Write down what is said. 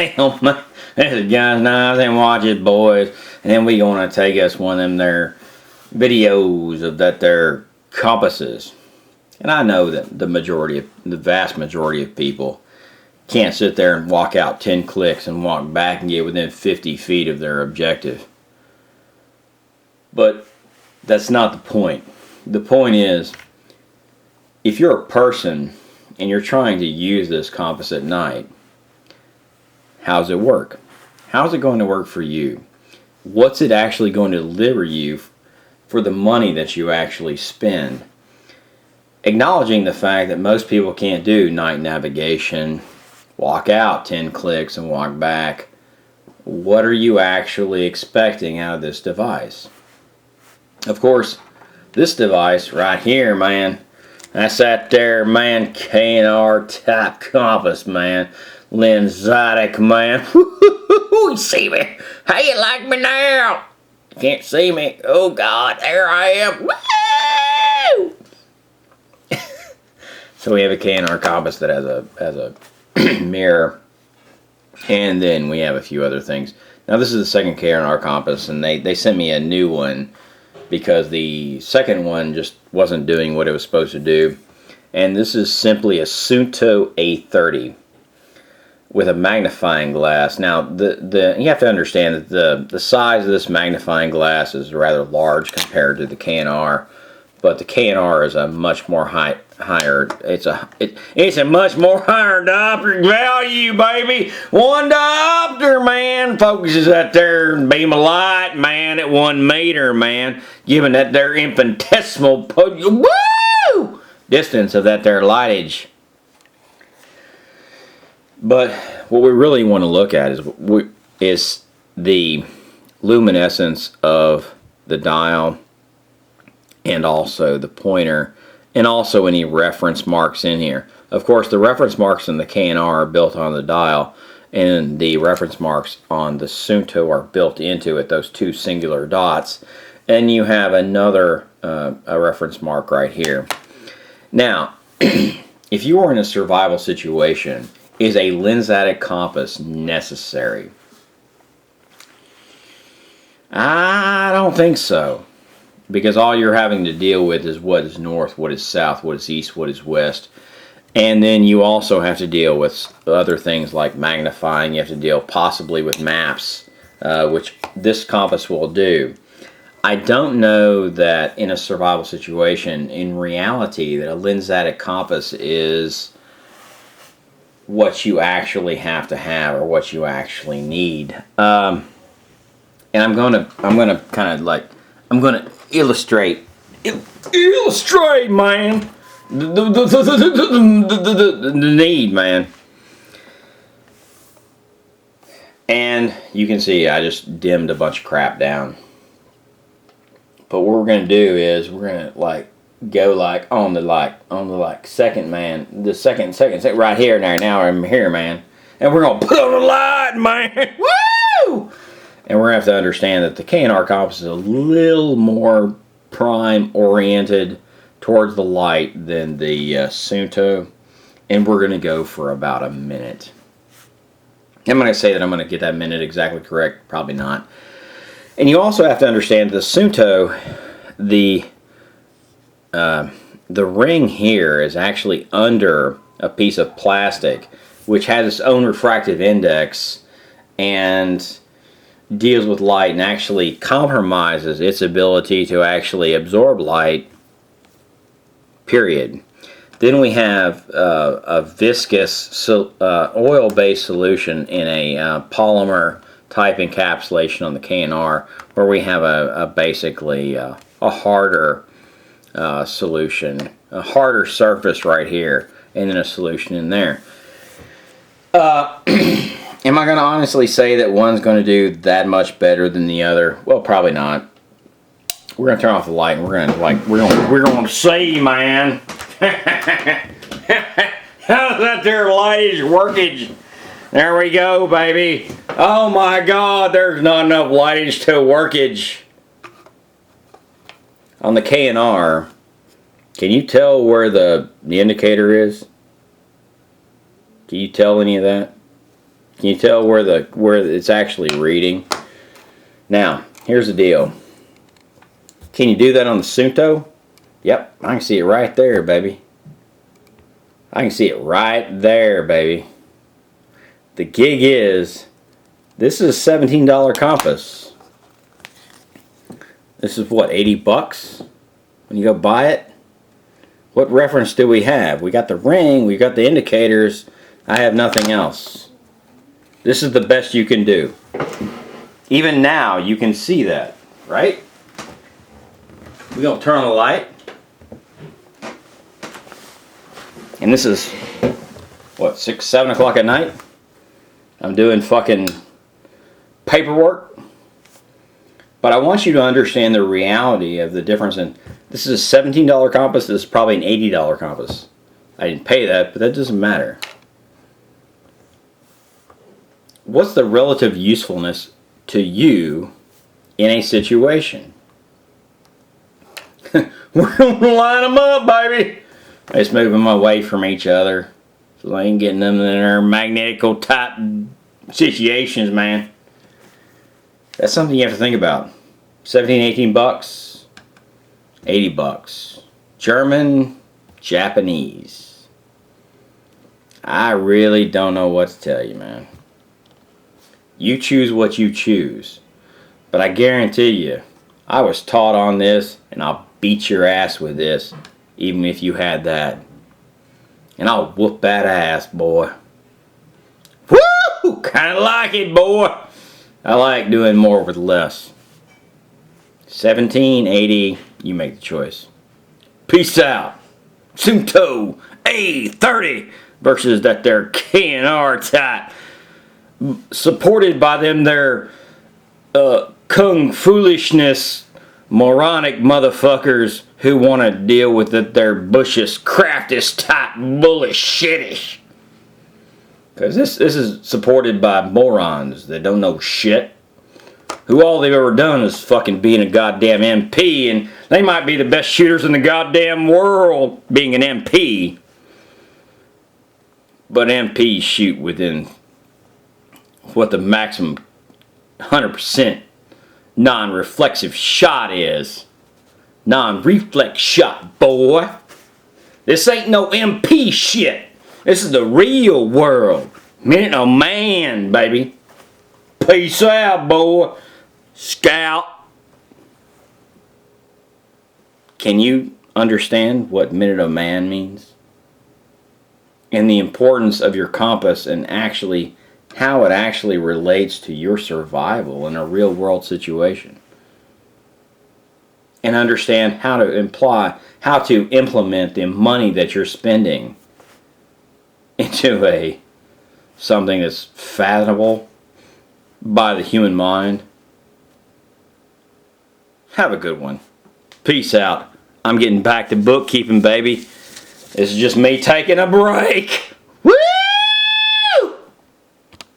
Hell, man. This guy's nice and watch it, boys. And then we gonna take us one of them there videos of that there compasses. And I know that the vast majority of people can't sit there and walk out 10 clicks and walk back and get within 50 feet of their objective. But that's not the point. The point is, if you're a person and you're trying to use this compass at night, how's it work? How's it going to work for you? What's it actually going to deliver you for the money that you actually spend? Acknowledging the fact that most people can't do night navigation, walk out 10 clicks and walk back. What are you actually expecting out of this device? Of course, this device right here, man, that's that there, man, K&R type compass, man. LENSATIC, man. You see me? How you like me now? You can't see me. Oh, God, there I am. Woo! So we have a K&R compass that has a mirror, and then we have a few other things. Now this is the second K&R compass, and they sent me a new one because the second one just wasn't doing what it was supposed to do. And this is simply a Suunto A-30 with a magnifying glass. Now you have to understand that the size of this magnifying glass is rather large compared to the K&R, but the K&R is a much more higher. It's a much more higher dioptric value, baby. 1 diopter, man, focuses that there beam of light, man, at 1 meter, man, giving that there infinitesimal woo distance of that there lightage. But what we really want to look at is the luminescence of the dial, and also the pointer, and also any reference marks in here. Of course, the reference marks in the K&R are built on the dial, and the reference marks on the Suunto are built into it, those 2 singular dots. And you have another a reference mark right here. Now, if you are in a survival situation, is a LENSATIC compass necessary? I don't think so. Because all you're having to deal with is what is north, what is south, what is east, what is west. And then you also have to deal with other things like magnifying. You have to deal possibly with maps, which this compass will do. I don't know that in a survival situation, in reality, that a LENSATIC compass is what you actually have to have or what you actually need. And I'm gonna kind of like, I'm gonna illustrate, man, the need, man. And you can see I just dimmed a bunch of crap down. But what we're gonna do is we're gonna go on the second, man, the second right here now I'm here, man, and we're gonna put on the light, man. Woo! And we're going to have to understand that the K&R compass is a little more prime oriented towards the light than the Suunto. And we're going to go for about a minute. I'm going to say that I'm going to get that minute exactly correct. Probably not. And you also have to understand the Suunto, the ring here is actually under a piece of plastic which has its own refractive index and deals with light and actually compromises its ability to actually absorb light, period. Then we have a viscous oil-based solution in a polymer type encapsulation on the K&R, where we have basically a harder solution, a harder surface right here, and then a solution in there. Am I going to honestly say that one's going to do that much better than the other? Well, probably not. We're going to turn off the light and we're going to see, man. How's that there lightage workage? There we go, baby. Oh my God, there's not enough lightage to workage. On the K&R, can you tell where the indicator is? Can you tell any of that? Can you tell where it's actually reading? Now, here's the deal. Can you do that on the Suunto? Yep, I can see it right there, baby. I can see it right there, baby. The gig is, this is a $17 compass. This is what, 80 bucks when you go buy it? What reference do we have? We got the ring, we got the indicators. I have nothing else. This is the best you can do. Even now, you can see that, right? We're gonna turn on the light. And this is, what, 6, 7 o'clock at night? I'm doing fucking paperwork. But I want you to understand the reality of the difference in, this is a $17 compass, this is probably an $80 compass. I didn't pay that, but that doesn't matter. What's the relative usefulness to you in a situation? We're gonna line them up, baby. I just move them away from each other so I ain't getting them in their magnetical type situations, man. That's something you have to think about. 17, 18 bucks, 80 bucks. German, Japanese. I really don't know what to tell you, man. You choose what you choose. But I guarantee you, I was taught on this, and I'll beat your ass with this, even if you had that. And I'll whoop that ass, boy. Woo! Kinda like it, boy. I like doing more with less. 17, 80, you make the choice. Peace out. Suunto A-30 versus that there K&R type. Supported by them their kung foolishness moronic motherfuckers who want to deal with their bushish craftist type bullish shitish. Because this is supported by morons that don't know shit. Who all they've ever done is fucking being a goddamn MP, and they might be the best shooters in the goddamn world being an MP. But MPs shoot within what the maximum 100% non-reflexive shot is. Non-reflex shot, boy. This ain't no MP shit. This is the real world. Minute of man, baby. Peace out, boy. Scout. Can you understand what minute of man means? And the importance of your compass and actually how it actually relates to your survival in a real world situation. And understand how to implement the money that you're spending into something that's fathomable by the human mind. Have a good one. Peace out. I'm getting back to bookkeeping, baby. This is just me taking a break.